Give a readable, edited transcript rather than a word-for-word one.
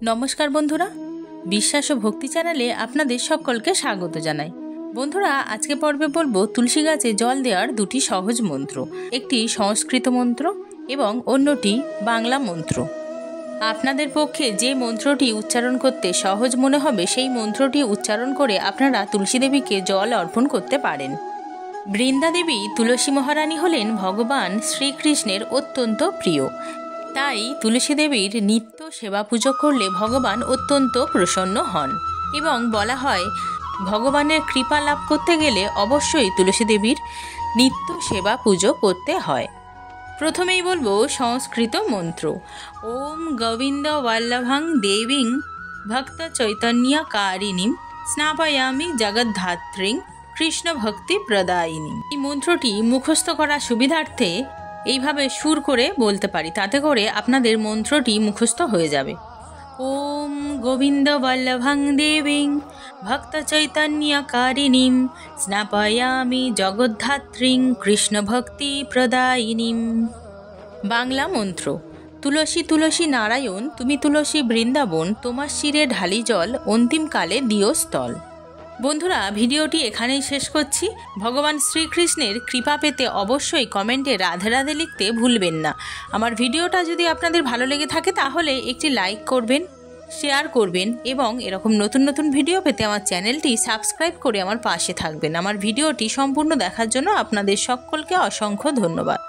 নমস্কার বন্ধুরা, বিশ্বাস ও ভক্তি চ্যানেলে আপনাদের সকলকে স্বাগত জানাই। বন্ধুরা, আজকে পর্বে বলবো তুলসী গাছে জল দেওয়ার দুটি সহজ মন্ত্র। একটি সংস্কৃত মন্ত্র এবং অন্যটি বাংলা মন্ত্র। আপনাদের পক্ষে যে মন্ত্রটি উচ্চারণ করতে সহজ মনে হবে সেই মন্ত্রটি উচ্চারণ করে আপনারা তুলসী দেবীকে জল অর্পণ করতে পারেন। বৃন্দা দেবী তুলসী মহারানী হলেন ভগবান শ্রীকৃষ্ণের অত্যন্ত প্রিয়। তাই তুলসী দেবীর নিত্য সেবা পুজো করলে ভগবান অত্যন্ত প্রসন্ন হন এবং বলা হয় ভগবানের কৃপা লাভ করতে গেলে অবশ্যই তুলসী দেবীর নিত্য সেবা পুজো করতে হয়। প্রথমেই বলবো সংস্কৃত মন্ত্র। ওম গোবিন্দ বল্লভং দেবীং ভক্ত চৈতন্যকারিণীম স্নাপয়ামি জগদ্ধাত্রীং কৃষ্ণ ভক্তি প্রদায়িনী। এই মন্ত্রটি মুখস্থ করা সুবিধার্থে এইভাবে সুর করে বলতে পারি, তাতে করে আপনাদের মন্ত্রটি মুখস্থ হয়ে যাবে। ওম গোবিন্দ বল্লভং দেবীং ভক্ত চৈতন্যকারিণীম স্নাপয়ামি জগদ্ধাত্রীং কৃষ্ণ ভক্তি প্রদায়িনীম। বাংলা মন্ত্র। তুলসী তুলসী নারায়ণ, তুমি তুলসী বৃন্দাবন, তোমার শিরে ঢালি জল, অন্তিমকালে দিও স্থল। বন্ধুরা, ভিডিওটি এখানেই শেষ করছি। ভগবান শ্রীকৃষ্ণের কৃপা পেতে অবশ্যই কমেন্টে রাধে রাধে লিখতে ভুলবেন না। আমার ভিডিওটা যদি আপনাদের ভালো লেগে থাকে তাহলে একটি লাইক করবেন, শেয়ার করবেন এবং এরকম নতুন নতুন ভিডিও পেতে আমার চ্যানেলটি সাবস্ক্রাইব করে আমার পাশে থাকবেন। আমার ভিডিওটি সম্পূর্ণ দেখার জন্য আপনাদের সকলকে অসংখ্য ধন্যবাদ।